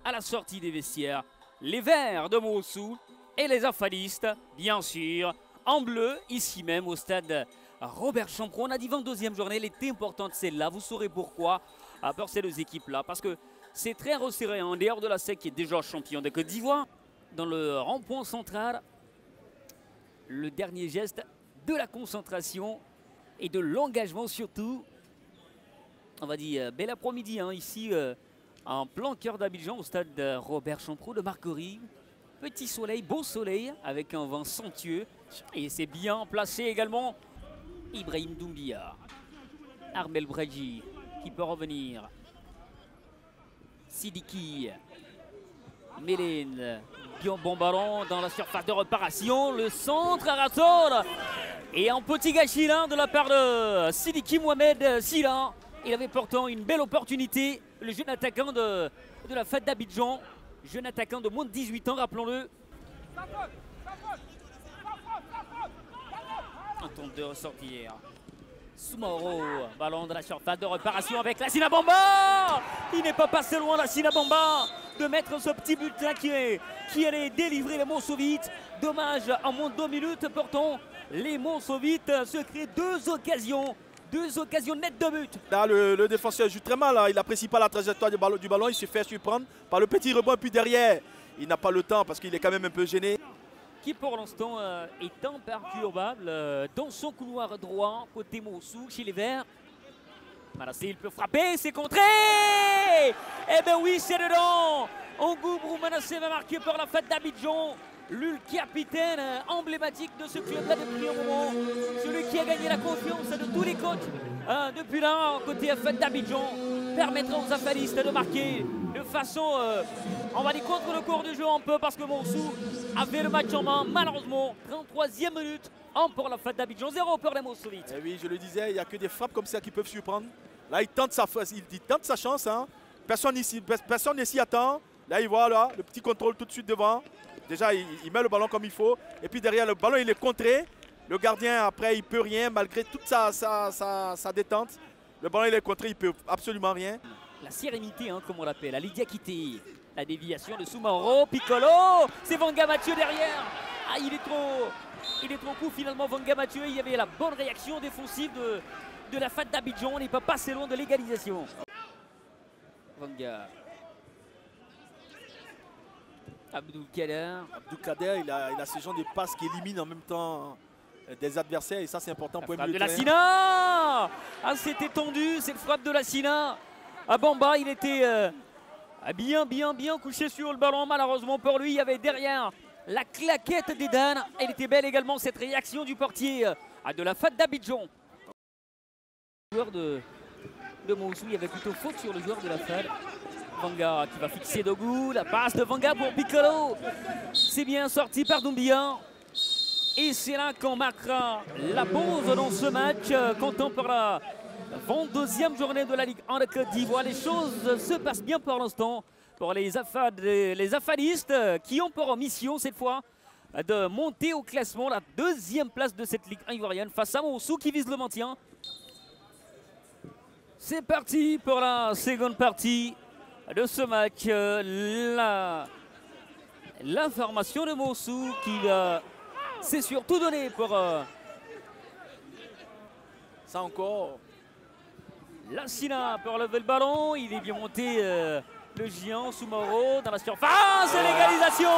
à la sortie des vestiaires. Les Verts de Montsou et les Afadistes, bien sûr, en bleu, ici même au stade Robert Champrou. On a dit 22e journée, elle était importante celle-là. Vous saurez pourquoi pour ces deux équipes-là. Parce que c'est très resserré en dehors de la SEC qui est déjà champion de Côte d'Ivoire. Dans le rond-point central, le dernier geste de la concentration et de l'engagement surtout. On va dire bel après-midi ici en plein cœur d'Abidjan au stade Robert Champrou de Marcory. Petit soleil, beau soleil avec un vent somptueux. Et c'est bien placé également Ibrahim Doumbia. Armel Bredji qui peut revenir. Sidiki. Mélène. Bien bon ballon dans la surface de réparation. Le centre à Rassol. Et un petit gâchis là de la part de Sidiki Mohamed Silla. Il avait pourtant une belle opportunité. Le jeune attaquant de la fête d'Abidjan. Jeune attaquant de moins de 18 ans, rappelons-le. Un tour de ressortir. Soumaoro, ballon de la surface de réparation avec Lassina Bamba. Il n'est pas passé loin, Lassina Bamba, de mettre ce petit but-là qui allait délivrer les Monsovites. Dommage, en moins de 2 minutes, pourtant, les Monsovites se créent deux occasions nettes de but. Là, le défenseur joue très mal, hein. Il n'apprécie pas la trajectoire du ballon, il se fait surprendre par le petit rebond, et puis derrière, il n'a pas le temps parce qu'il est quand même un peu gêné. Qui pour l'instant est imperturbable dans son couloir droit, côté Montsou, chez les Verts. Manassé, il peut frapper, c'est contré. Eh bien oui, c'est dedans. Ngoubrou Manassé va marquer pour la fête d'Abidjan. Le capitaine emblématique de ce club-là depuis un moment. Celui qui a gagné la confiance de tous les coachs depuis là, côté fête d'Abidjan. Permettra aux Afadistes de marquer de façon, on va dire, contre le cours du jeu un peu parce que Montsou avait le match en main. Malheureusement, 33e minute, 1 pour la fête d'Abidjan, 0 pour les Montsouvites. Eh oui, je le disais, il n'y a que des frappes comme ça qui peuvent surprendre. Là, il tente sa chance. Hein. Personne ne s'y attend. Là, il voit là, le petit contrôle tout de suite devant. Déjà, il met le ballon comme il faut. Et puis derrière, le ballon, il est contré. Le gardien, après, il ne peut rien malgré toute sa détente. Le ballon, il est contré, il ne peut absolument rien. La sérénité, comme on l'appelle, à Lydia Kitté. La déviation de Soumaoro, Piccolo. C'est Vanga Mathieu derrière. Ah, il est trop court finalement, Vanga Mathieu. Il y avait la bonne réaction défensive de la fête d'Abidjan. On n'est pas passé loin de l'égalisation. Vanga. Abdou Kader. Abdou Kader, il a ce genre de passes qui éliminent en même temps des adversaires. Et ça, c'est important pour le de Lassina. Ah, c'était tendu, cette frappe de Lassina. À Bamba, il était bien couché sur le ballon. Malheureusement pour lui, il y avait derrière la claquette d'Edan. Elle était belle également, cette réaction du portier de la fête d'Abidjan. Le joueur de Montsou, il y avait plutôt faute sur le joueur de la fête. Vanga qui va fixer Dogou, la passe de Vanga pour Piccolo. C'est bien sorti par Doumbia. Et c'est là qu'on marquera la pause dans ce match, comptant pour la 22e journée de la Ligue 1 de Côte d'Ivoire. Les choses se passent bien pour l'instant pour les Afadistes qui ont pour mission cette fois de monter au classement, la 2e place de cette Ligue 1 ivoirienne face à Montsou qui vise le maintien. C'est parti pour la seconde partie de ce match. L'information de Montsou qui s'est surtout donné pour ça encore. Lassina pour lever le ballon. Il est bien monté le géant Soumaoro dans la surface. Et l'égalisation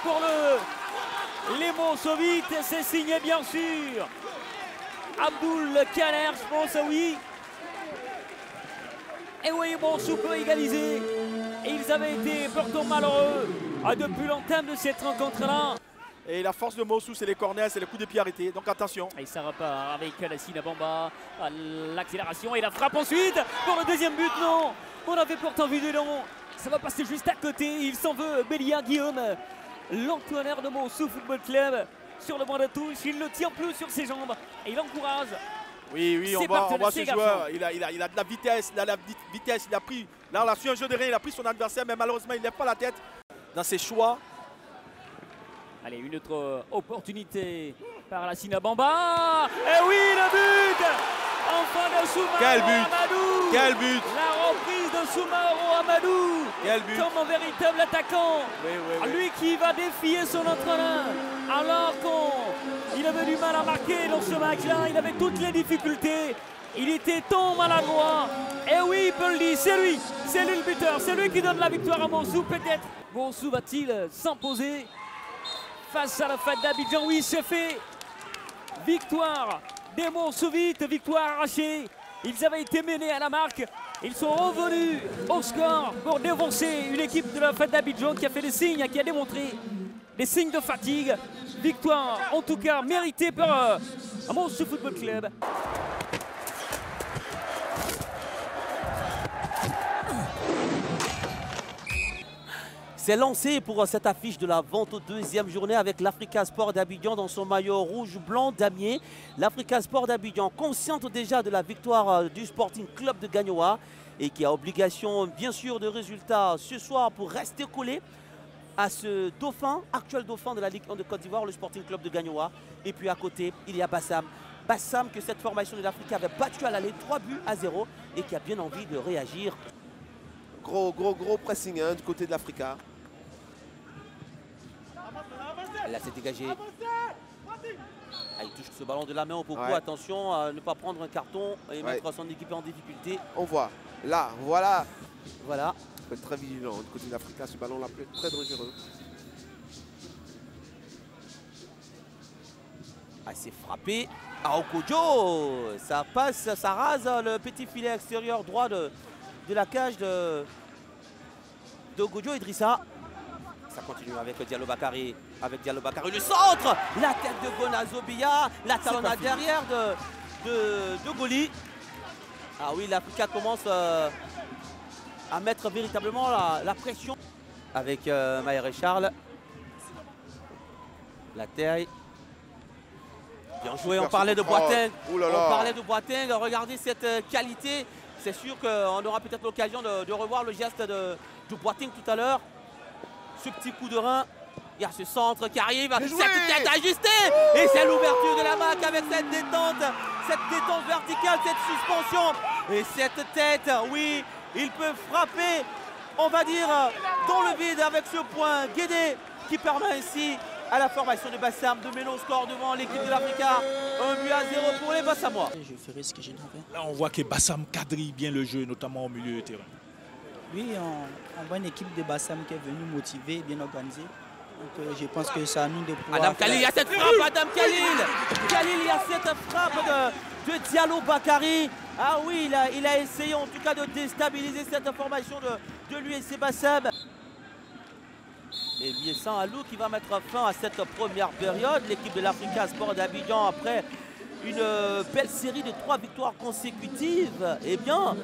pour les Monsovites. C'est signé bien sûr Abdoul Kader, je pense, oui. Et oui, Montsou peut égaliser. Et ils avaient été pourtant malheureux depuis l'entame de cette rencontre-là. Et la force de Montsou, c'est les corners, c'est les coups de pied arrêtés. Donc attention. Et ça repart avec Lassina Bamba. L'accélération et la frappe ensuite pour le deuxième but. Non, on avait pourtant vu dedans. Ça va passer juste à côté. Il s'en veut, Bélia Guillaume, l'entraîneur de Montsou Football Club, sur le banc de touche. Il ne tient plus sur ses jambes et il encourage. Oui, on voit ce joueur, il a de la vitesse, il a pris, là on a su un jeu de rien, il a pris son adversaire, mais malheureusement il ne lève pas la tête dans ses choix. Allez, une autre opportunité par Lassina Bamba. Et oui, le but enfin de Soumaoro. Quel but! Quel but! La reprise de Soumaoro Amadou, Quel but. comme un véritable attaquant. Oui. Lui qui va défier son entraîneur. Alors qu'il avait du mal à marquer dans ce match-là, il avait toutes les difficultés. Il était tant maladroit. Et oui, il peut le dire, c'est lui le buteur, c'est lui qui donne la victoire à Montsou peut-être. Montsou va-t-il s'imposer face à la Fête d'Abidjan? Oui, c'est fait. Victoire des Montsouvites, victoire arrachée. Ils avaient été menés à la marque. Ils sont revenus au score pour défoncer une équipe de la Fête d'Abidjan qui a fait des signes, qui a démontré des signes de fatigue. Victoire en tout cas méritée par Montsou Football Club. C'est lancé pour cette affiche de la vente aux deuxième journée avec l'Africa Sport d'Abidjan dans son maillot rouge-blanc damier. L'Africa Sport d'Abidjan, consciente déjà de la victoire du Sporting Club de Gagnoa et qui a obligation bien sûr de résultats ce soir pour rester collé à ce dauphin, actuel dauphin de la Ligue 1 de Côte d'Ivoire, le Sporting Club de Gagnoa. Et puis à côté, il y a Bassam. Bassam que cette formation de l'Africa avait battu à l'aller 3-0 et qui a bien envie de réagir. Gros pressing du côté de l'Africa. Là, c'est dégagé. Ah, il touche ce ballon de la main au Popo. Ouais. Attention à ne pas prendre un carton et mettre son équipe en difficulté. On voit. Là, voilà. Voilà. Il faut être très vigilant du côté de l'Africa. Ce ballon-là peut être très dangereux. Ah, c'est frappé. Ah, Okojo. Ça passe, ça rase le petit filet extérieur droit de la cage de Okojo Idrissa. Ça continue avec Diallo Bakary. Le centre. La tête de Gonazo Biya. La talonnade derrière de Goli. Ah oui, l'Africa commence à mettre véritablement la pression. Avec Maher Charles. La taille. Bien joué, on parlait de Boateng. Oh là là. On parlait de Boateng. Regardez cette qualité. C'est sûr qu'on aura peut-être l'occasion de revoir le geste de Boateng tout à l'heure. Ce petit coup de rein, il y a ce centre qui arrive, cette tête ajustée et c'est l'ouverture de la MAC avec cette détente verticale, cette suspension et cette tête, oui, il peut frapper, on va dire, dans le vide avec ce point Guédé qui permet ainsi à la formation de Bassam de mener au score devant l'équipe de l'Africa. 1-0 pour les Bassamois. Je ferai ce que j'ai fait. Là, on voit que Bassam quadrille bien le jeu, notamment au milieu de terrain. Oui, on voit une équipe de Bassam qui est venue motivée, bien organisée. Donc je pense que ça nous de pouvoir... Adam Khalil, il y a cette frappe, Adam Khalil, il y a cette frappe de Diallo Bakary. Ah oui, il a essayé en tout cas de déstabiliser cette formation de l'USC Bassam. Et Miessan Alou qui va mettre fin à cette première période. L'équipe de l'Africa Sport d'Abidjan après une belle série de 3 victoires consécutives. Eh bien,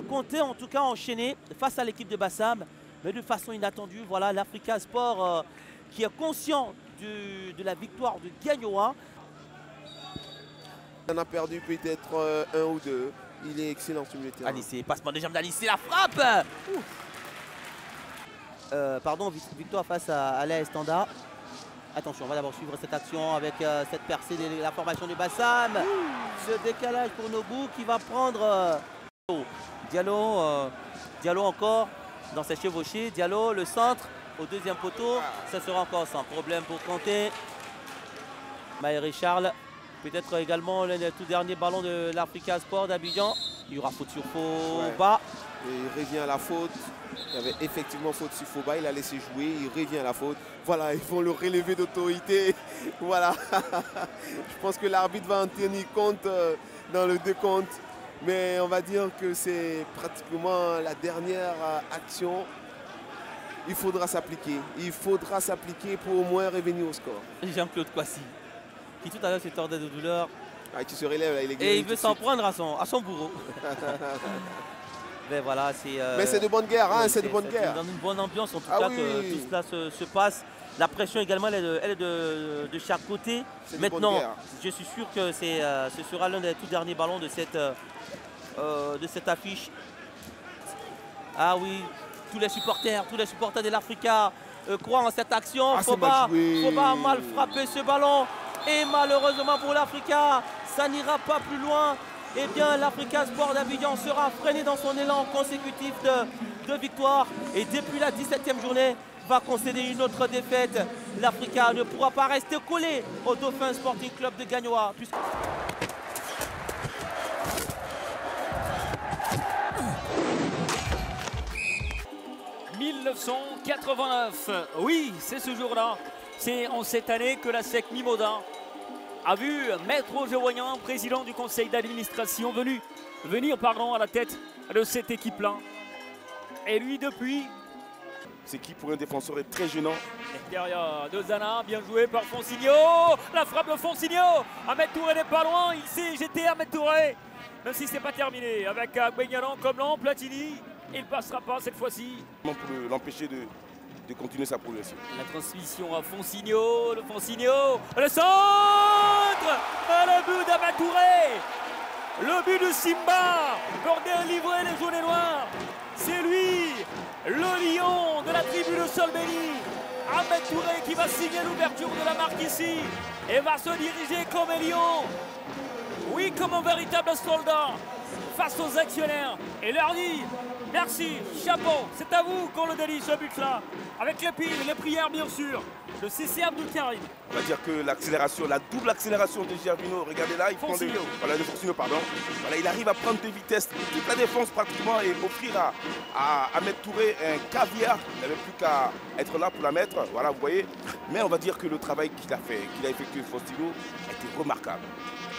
comptait en tout cas enchaîner face à l'équipe de Bassam. Mais de façon inattendue, voilà l'Africa Sport qui est conscient de la victoire de Gagnoa. On a perdu peut-être 1 ou 2. Il est excellent sur le terrain. Anissé, passement de jambes d'Anissé, la frappe. Pardon, victoire face à l'AS Standard. Attention, on va d'abord suivre cette action avec cette percée de la formation de Bassam. Ce décalage pour Nobu qui va prendre Diallo encore dans ses chevauchés. Diallo, le centre au deuxième poteau. Ça sera encore sans problème pour Kanté. Maher Charles. Peut-être également le tout dernier ballon de l'Africa Sport d'Abidjan. Il y aura faute sur Foba. Et il revient à la faute. Il y avait effectivement faute sur Foba. Il a laissé jouer. Il revient à la faute. Voilà, ils vont le relever d'autorité. Voilà. Je pense que l'arbitre va en tenir compte dans le décompte. Mais on va dire que c'est pratiquement la dernière action. Il faudra s'appliquer. Il faudra s'appliquer pour au moins revenir au score. Jean-Claude Kwasi, qui tout à l'heure se tordait de douleur. Ah, qui se relève là, il est guéri. Et il veut s'en prendre à son bourreau. Mais voilà, mais c'est de bonne guerre, hein, c'est de bonne guerre. Dans une bonne ambiance en tout cas que tout cela se passe. La pression également, elle est de chaque côté. Maintenant, je suis sûr que ce sera l'un des tout derniers ballons de cette affiche. Ah oui, tous les supporters de l'Africa croient en cette action. Foba a mal frappé ce ballon. Et malheureusement pour l'Africa, ça n'ira pas plus loin. eh bien l'Africa Sport d'Abidjan sera freiné dans son élan consécutif de victoire. Et depuis la 17e journée, va concéder une autre défaite. L'Africa ne pourra pas rester collé au Dauphin Sporting Club de Gagnoa. 1989, oui, c'est ce jour-là. C'est en cette année que la SEC Mimosa a vu Maître Roger Voyant, président du conseil d'administration, venir à la tête de cette équipe-là. Et lui, depuis... Ce qui, pour un défenseur, est très gênant. Derrière de Zana, bien joué par Fonsigno. La frappe de Fonsigno. Ahmed Touré n'est pas loin. Il s'est jeté Ahmed Touré. Même si ce n'est pas terminé. Avec Agbenyalan comme l'an, Platini. Il ne passera pas cette fois-ci. Pour l'empêcher de continuer sa progression. La transmission à Fonsigno. Le Fonsigno. Le centre. Le but d'Ahmed Touré. Le but de Simba. Bordel livré les jaunes et noirs. C'est lui, le lion de la tribu de Solbelli. Ahmed Touré qui va signer l'ouverture de la marque ici et va se diriger comme un lion. Oui, comme un véritable soldat face aux actionnaires. Et leur dit merci, chapeau, c'est à vous qu'on le délie ce but-là. Avec les prières bien sûr de CC Abdul Karim. On va dire que l'accélération, la double accélération de Gervinho, regardez là, il prend de Fonsigno, pardon. Voilà, il arrive à prendre des vitesses, toute la défense pratiquement, et offrir à Ahmed Touré un caviar. Il n'avait plus qu'à être là pour la mettre. Voilà, vous voyez. Mais on va dire que le travail qu'il a effectué Fonsigno a été remarquable.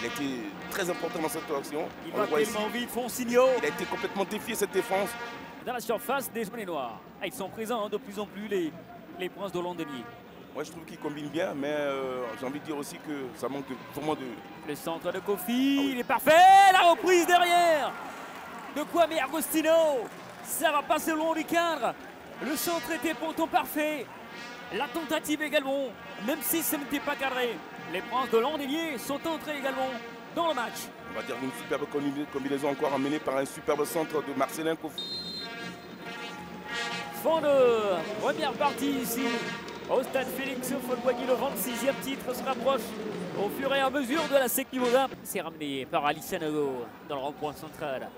Il a été très important dans cette action. Il va tellement vite, Fonsigno. Il a été complètement défié cette défense. Dans la surface des jaunes et noirs. Ils sont présents de plus en plus les princes de Londonier. Moi, je trouve qu'il combine bien, mais j'ai envie de dire aussi que ça manque vraiment de... Le centre de Kofi, il est parfait. La reprise derrière de Kwame Agostino. Ça va passer le long du cadre. Le centre était pourtant parfait. La tentative également, même si ce n'était pas cadré. Les princes de Londonier sont entrés également dans le match. On va dire une superbe combinaison encore emmenée par un superbe centre de Marcelin Kofi. Fin de première partie ici au stade Félix Houphouët-Boigny. Le 26e titre se rapproche au fur et à mesure de la SEC Mimosa. C'est ramené par Ali Sanogo dans le rond-point central.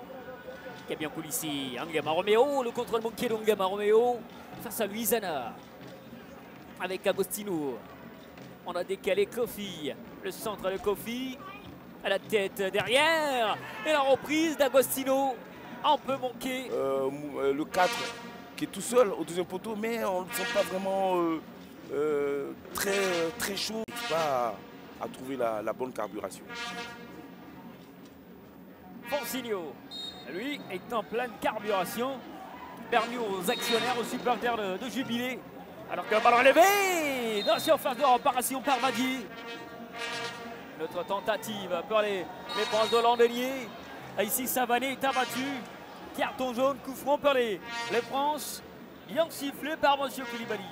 Qui a bien coulé ici. Ngama Romeo, le contrôle manqué de Ngama Romeo face à Luisana. Avec Agostino. On a décalé Kofi. Le centre de Kofi. À la tête derrière. Et la reprise d'Agostino. Un peu manqué. Le 4 qui est tout seul au deuxième poteau, mais on ne le sent pas vraiment très chaud. Il n'arrive pas à trouver la bonne carburation. Fonsigno, lui, est en pleine carburation. Permis aux actionnaires, aux supporters de jubiler. Alors que le ballon levé dans la surface de réparation par Madi. Notre tentative pour les princes de Londonier. Ici, Savané est abattu. Carton jaune, coup franc pour les princes. Bien sifflé par M. Koulibaly.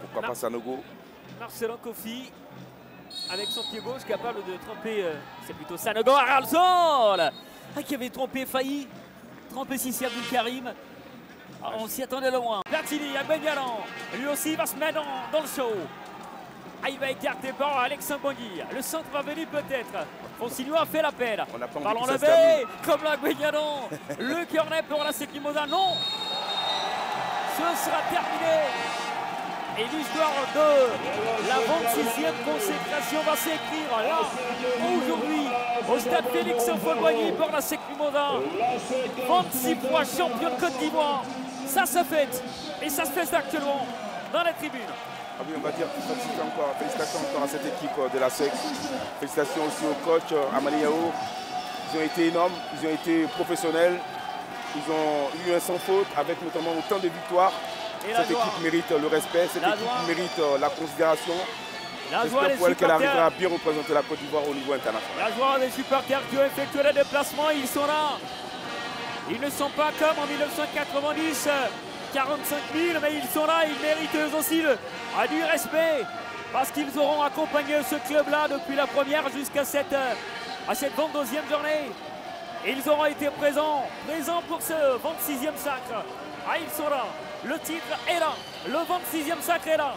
Pourquoi pas Sanogo? Marcelin Kofi, avec son pied gauche, capable de tromper. C'est plutôt Sanogo à sol qui avait trompé, failli tromper Sissi Abdul Karim. On s'y attendait de loin. Platini, Agbenyalan, lui aussi va se mettre dans le show. Il va écarter par Alex Mbongi. Le centre va venir peut-être. Fonsigno a fait l'appel. Ballon levé, comme l'Agbenyalan. Le corner pour la SEC Mimosa. Non, ce sera terminé. Et l'histoire de la 26e consécration va s'écrire là, aujourd'hui, au stade Félix Houphouët-Boigny pour la SEC Mimosa. 26 fois champion de Côte d'Ivoire. Ça se fête. Et ça se fait actuellement dans la tribune. Ah oui, on va dire félicitations encore à cette équipe de la SEC. Félicitations aussi au coach Amani Yao. Ils ont été énormes, ils ont été professionnels. Ils ont eu un sans faute avec notamment autant de victoires. Cette équipe mérite le respect, cette équipe mérite la considération. J'espère pour elle qu'elle arrivera à bien représenter la Côte d'Ivoire au niveau international. La joie des supporters qui ont effectué le déplacement, ils sont là. Ils ne sont pas comme en 1990. 45 000, mais ils sont là, ils méritent eux aussi du respect parce qu'ils auront accompagné ce club-là depuis la première jusqu'à cette 22e journée. Et ils auront été présents pour ce 26e sacre. Ils sont là, le titre est là, le 26e sacre est là.